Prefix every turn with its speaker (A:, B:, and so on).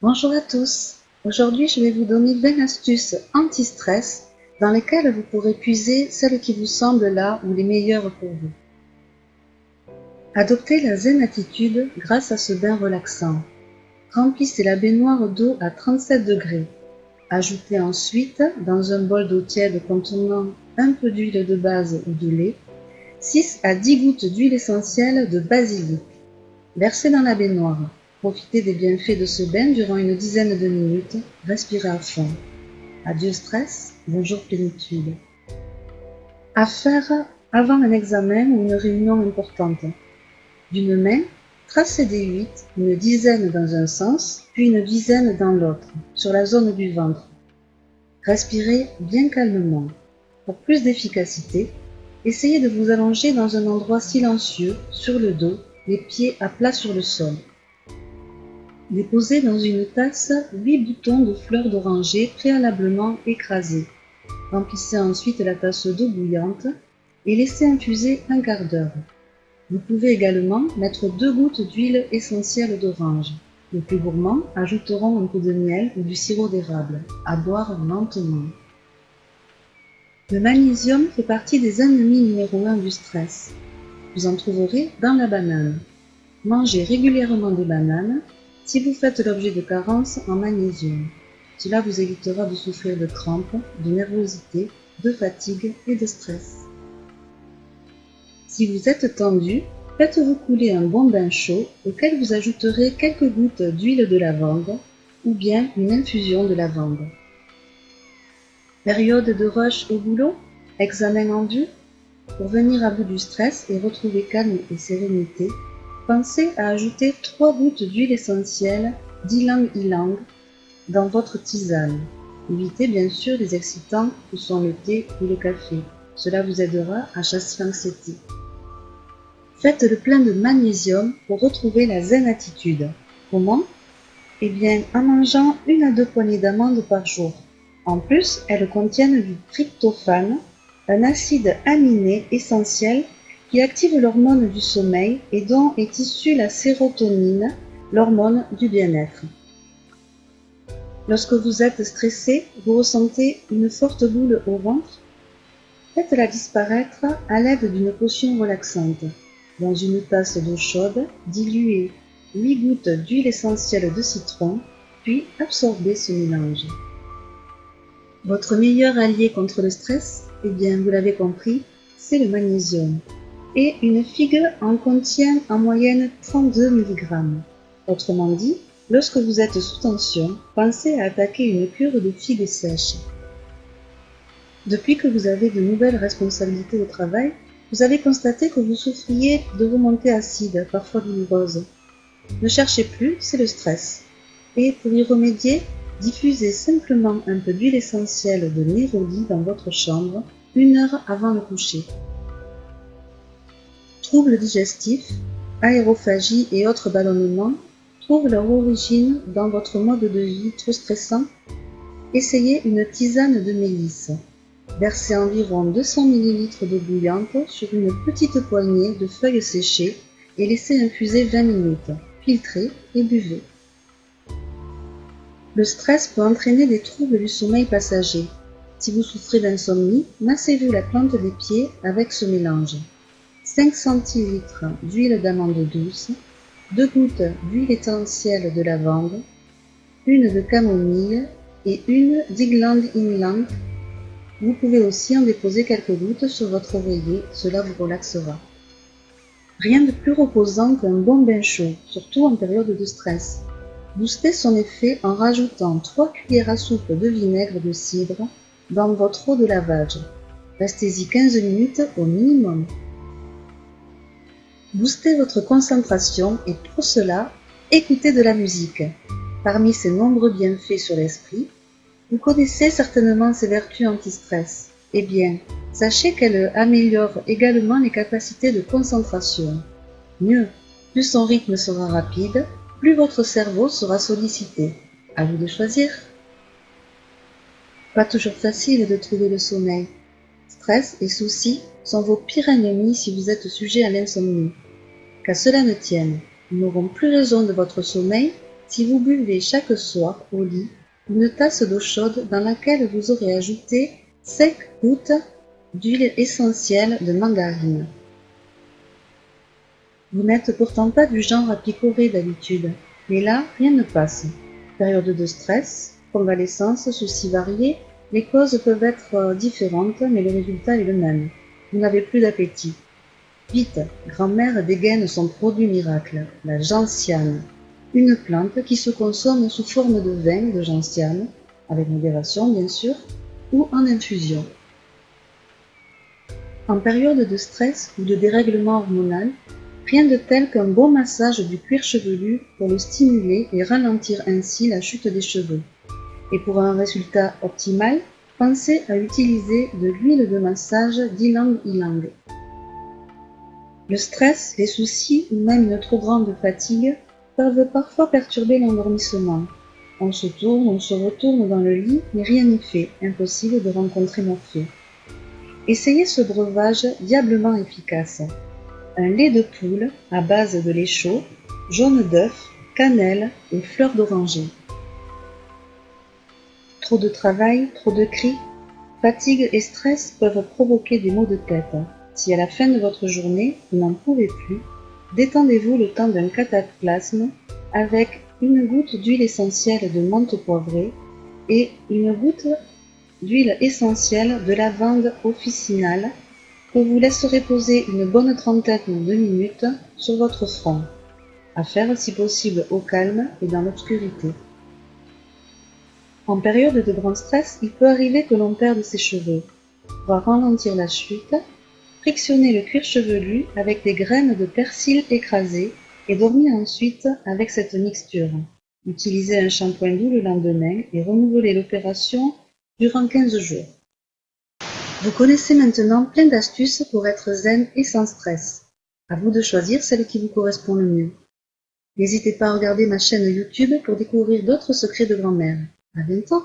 A: Bonjour à tous. Aujourd'hui, je vais vous donner 20 astuces anti-stress dans lesquelles vous pourrez puiser celles qui vous semblent là ou les meilleures pour vous. Adoptez la zen attitude grâce à ce bain relaxant. Remplissez la baignoire d'eau à 37 degrés. Ajoutez ensuite, dans un bol d'eau tiède contenant un peu d'huile de base ou de lait, 6 à 10 gouttes d'huile essentielle de basilic. Versez dans la baignoire. Profitez des bienfaits de ce bain durant une dizaine de minutes. Respirez à fond. Adieu stress, bonjour plénitude. À faire avant un examen ou une réunion importante. D'une main, tracez des 8, une dizaine dans un sens, puis une dizaine dans l'autre, sur la zone du ventre. Respirez bien calmement. Pour plus d'efficacité, essayez de vous allonger dans un endroit silencieux, sur le dos, les pieds à plat sur le sol. Déposez dans une tasse 8 boutons de fleurs d'oranger préalablement écrasés. Remplissez ensuite la tasse d'eau bouillante et laissez infuser un quart d'heure. Vous pouvez également mettre 2 gouttes d'huile essentielle d'orange. Les plus gourmands ajouteront un peu de miel ou du sirop d'érable, à boire lentement. Le magnésium fait partie des ennemis numéro 1 du stress. Vous en trouverez dans la banane. Mangez régulièrement des bananes si vous faites l'objet de carences en magnésium. Cela vous évitera de souffrir de crampes, de nervosité, de fatigue et de stress. Si vous êtes tendu, faites-vous couler un bon bain chaud auquel vous ajouterez quelques gouttes d'huile de lavande ou bien une infusion de lavande. Période de rush au boulot? Examen en vue? Pour venir à bout du stress et retrouver calme et sérénité, pensez à ajouter 3 gouttes d'huile essentielle d'ylang-ylang dans votre tisane. Évitez bien sûr les excitants que sont le thé ou le café. Cela vous aidera à chasser l'anxiété. Faites le plein de magnésium pour retrouver la zen attitude. Comment? Eh bien, en mangeant 1 à 2 poignées d'amandes par jour. En plus, elles contiennent du tryptophane, un acide aminé essentiel qui active l'hormone du sommeil et dont est issue la sérotonine, l'hormone du bien-être. Lorsque vous êtes stressé, vous ressentez une forte boule au ventre? Faites-la disparaître à l'aide d'une potion relaxante. Dans une tasse d'eau chaude, diluez 8 gouttes d'huile essentielle de citron, puis absorbez ce mélange. Votre meilleur allié contre le stress, eh bien, vous l'avez compris, c'est le magnésium. Et une figue en contient en moyenne 32 mg. Autrement dit, lorsque vous êtes sous tension, pensez à attaquer une cure de figues sèches. Depuis que vous avez de nouvelles responsabilités au travail, vous avez constaté que vous souffriez de remontées acides, parfois douloureuses. Ne cherchez plus, c'est le stress. Et pour y remédier, diffusez simplement un peu d'huile essentielle de néroli dans votre chambre 1 heure avant le coucher. Troubles digestifs, aérophagie et autres ballonnements trouvent leur origine dans votre mode de vie trop stressant. Essayez une tisane de mélisse. Versez environ 200 ml d'eau bouillante sur une petite poignée de feuilles séchées et laissez infuser 20 minutes. Filtrez et buvez. Le stress peut entraîner des troubles du sommeil passager. Si vous souffrez d'insomnie, massez-vous la plante des pieds avec ce mélange. 5 cl d'huile d'amande douce, 2 gouttes d'huile essentielle de lavande, 1 de camomille et 1 d'ylang-ylang. Vous pouvez aussi en déposer quelques gouttes sur votre oreiller, cela vous relaxera. Rien de plus reposant qu'un bon bain chaud, surtout en période de stress. Boostez son effet en rajoutant 3 cuillères à soupe de vinaigre de cidre dans votre eau de lavage. Restez-y 15 minutes au minimum. Boostez votre concentration et pour cela, écoutez de la musique. Parmi ses nombreux bienfaits sur l'esprit, vous connaissez certainement ses vertus anti-stress. Eh bien, sachez qu'elle améliore également les capacités de concentration. Mieux, plus son rythme sera rapide, plus votre cerveau sera sollicité. À vous de choisir. Pas toujours facile de trouver le sommeil. Stress et soucis sont vos pires ennemis si vous êtes sujet à l'insomnie. Qu'à cela ne tienne, nous n'aurons plus raison de votre sommeil Si vous buvez chaque soir au lit une tasse d'eau chaude dans laquelle vous aurez ajouté 5 gouttes d'huile essentielle de mandarine. Vous n'êtes pourtant pas du genre à picorer d'habitude, mais là, rien ne passe. Période de stress, convalescence, soucis variés, les causes peuvent être différentes, mais le résultat est le même. Vous n'avez plus d'appétit. Vite, grand-mère dégaine son produit miracle, la gentiane, une plante qui se consomme sous forme de vin de gentiane, avec modération bien sûr, ou en infusion. En période de stress ou de dérèglement hormonal, rien de tel qu'un bon massage du cuir chevelu pour le stimuler et ralentir ainsi la chute des cheveux. Et pour un résultat optimal, pensez à utiliser de l'huile de massage d'ylang ylang. Le stress, les soucis ou même une trop grande fatigue peuvent parfois perturber l'endormissement. On se tourne, on se retourne dans le lit, mais rien n'y fait, impossible de rencontrer Morphée. Essayez ce breuvage diablement efficace. Un lait de poule à base de lait chaud, jaune d'œuf, cannelle et fleurs d'oranger. Trop de travail, trop de cris, fatigue et stress peuvent provoquer des maux de tête. Si à la fin de votre journée, vous n'en pouvez plus, détendez-vous le temps d'un cataplasme avec une goutte d'huile essentielle de menthe poivrée et une goutte d'huile essentielle de lavande officinale que vous laisserez poser une bonne trentaine de minutes sur votre front, à faire si possible au calme et dans l'obscurité. En période de grand stress, il peut arriver que l'on perde ses cheveux. Pour ralentir la chute, frictionnez le cuir chevelu avec des graines de persil écrasées et dormez ensuite avec cette mixture. Utilisez un shampoing doux le lendemain et renouvelez l'opération durant 15 jours. Vous connaissez maintenant plein d'astuces pour être zen et sans stress. À vous de choisir celle qui vous correspond le mieux. N'hésitez pas à regarder ma chaîne YouTube pour découvrir d'autres secrets de grand-mère. À bientôt!